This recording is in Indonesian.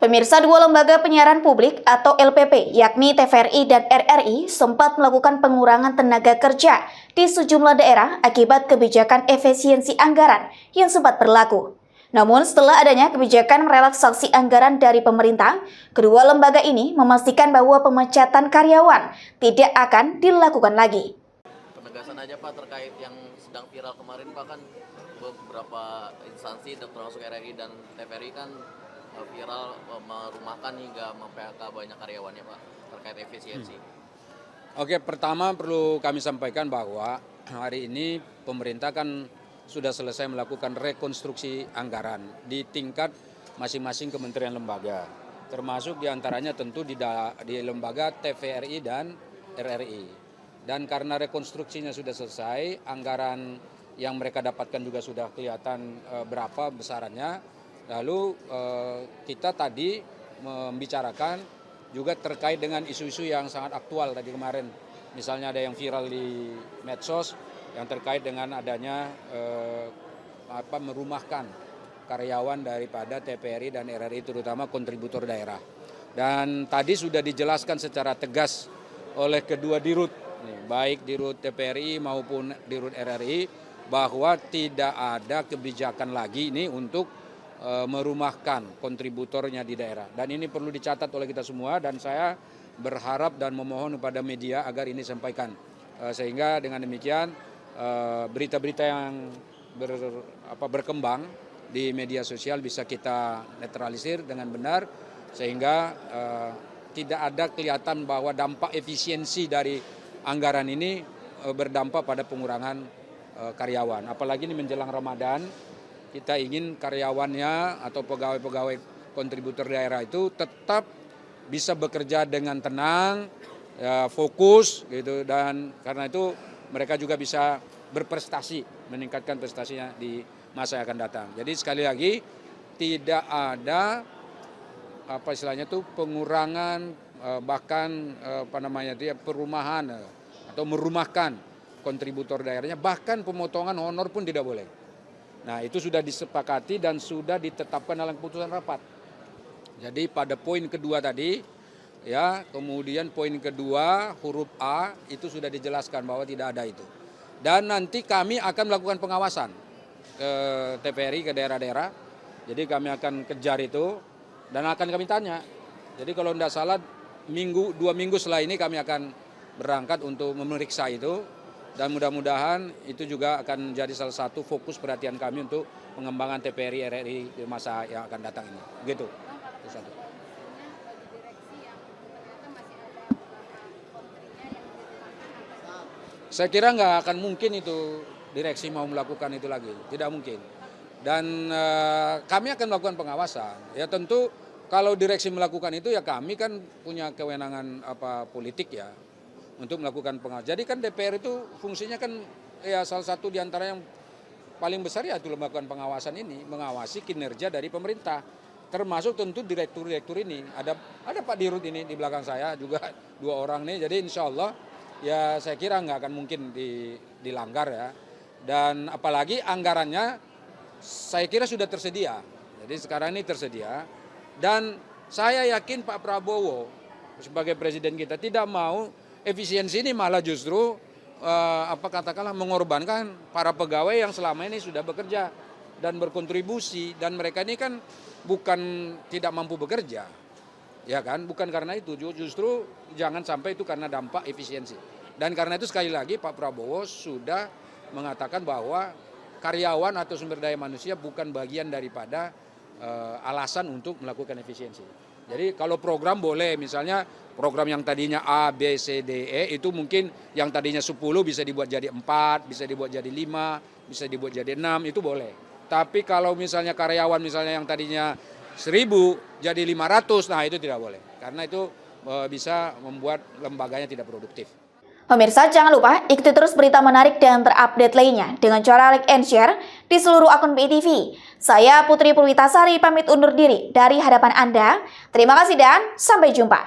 Pemirsa, dua lembaga penyiaran publik atau LPP, yakni TVRI dan RRI, sempat melakukan pengurangan tenaga kerja di sejumlah daerah akibat kebijakan efisiensi anggaran yang sempat berlaku. Namun, setelah adanya kebijakan merelaksasi anggaran dari pemerintah, kedua lembaga ini memastikan bahwa pemecatan karyawan tidak akan dilakukan lagi. Penegasan aja Pak terkait yang sedang viral kemarin Pak, kan beberapa instansi termasuk RRI dan TVRI kan viral merumahkan hingga mem-PHK banyak karyawannya Pak terkait efisiensi. Oke, pertama perlu kami sampaikan bahwa hari ini pemerintah kan sudah selesai melakukan rekonstruksi anggaran di tingkat masing-masing kementerian lembaga, termasuk diantaranya tentu di lembaga TVRI dan RRI. Dan karena rekonstruksinya sudah selesai, anggaran yang mereka dapatkan juga sudah kelihatan berapa besarannya. Lalu kita tadi membicarakan juga terkait dengan isu-isu yang sangat aktual tadi kemarin. Misalnya ada yang viral di medsos yang terkait dengan adanya merumahkan karyawan daripada TVRI dan RRI, terutama kontributor daerah. Dan tadi sudah dijelaskan secara tegas oleh kedua dirut, baik dirut TVRI maupun dirut RRI, bahwa tidak ada kebijakan lagi ini untuk merumahkan kontributornya di daerah. Dan ini perlu dicatat oleh kita semua, dan saya berharap dan memohon kepada media agar ini disampaikan. Sehingga dengan demikian berita-berita yang berkembang di media sosial bisa kita netralisir dengan benar, sehingga tidak ada kelihatan bahwa dampak efisiensi dari anggaran ini berdampak pada pengurangan karyawan. Apalagi ini menjelang Ramadan, kita ingin karyawannya atau pegawai-pegawai kontributor daerah itu tetap bisa bekerja dengan tenang, ya, fokus gitu, dan karena itu mereka juga bisa berprestasi, meningkatkan prestasinya di masa yang akan datang. Jadi sekali lagi tidak ada pengurangan bahkan perumahan atau merumahkan kontributor daerahnya, bahkan pemotongan honor pun tidak boleh. Nah, itu sudah disepakati dan sudah ditetapkan dalam keputusan rapat. Jadi pada poin kedua tadi, ya, kemudian poin kedua huruf A itu sudah dijelaskan bahwa tidak ada itu. Dan nanti kami akan melakukan pengawasan ke TVRI, ke daerah-daerah. Jadi kami akan kejar itu dan akan kami tanya. Jadi kalau tidak salah 2 minggu setelah ini kami akan berangkat untuk memeriksa itu. Dan mudah-mudahan itu juga akan menjadi salah satu fokus perhatian kami untuk pengembangan TVRI RRI di masa yang akan datang ini. Begitu. Itu satu. Saya kira nggak akan mungkin itu direksi mau melakukan itu lagi. Tidak mungkin. Dan kami akan melakukan pengawasan. Ya tentu kalau direksi melakukan itu ya kami kan punya kewenangan politik ya, untuk melakukan pengawasan. Jadi kan DPR itu fungsinya kan ya salah satu di antara yang paling besar ya itu melakukan pengawasan ini, mengawasi kinerja dari pemerintah. Termasuk tentu direktur-direktur ini. Ada Pak Dirut ini di belakang saya juga 2 orang nih. Jadi insya Allah ya saya kira nggak akan mungkin dilanggar ya. Dan apalagi anggarannya saya kira sudah tersedia. Jadi sekarang ini tersedia. Dan saya yakin Pak Prabowo sebagai presiden kita tidak mau efisiensi ini malah justru mengorbankan para pegawai yang selama ini sudah bekerja dan berkontribusi, dan mereka ini kan bukan tidak mampu bekerja, ya kan? Bukan karena itu, justru jangan sampai itu karena dampak efisiensi. Dan karena itu sekali lagi Pak Prabowo sudah mengatakan bahwa karyawan atau sumber daya manusia bukan bagian daripada alasan untuk melakukan efisiensi. Jadi kalau program boleh, misalnya program yang tadinya A, B, C, D, E itu mungkin yang tadinya 10 bisa dibuat jadi 4, bisa dibuat jadi 5, bisa dibuat jadi 6, itu boleh. Tapi kalau misalnya karyawan misalnya yang tadinya 1000 jadi 500, nah itu tidak boleh. Karena itu bisa membuat lembaganya tidak produktif. Pemirsa, jangan lupa ikuti terus berita menarik dan terupdate lainnya dengan cara like and share di seluruh akun BTV. Saya Putri Purwitasari pamit undur diri dari hadapan Anda. Terima kasih dan sampai jumpa.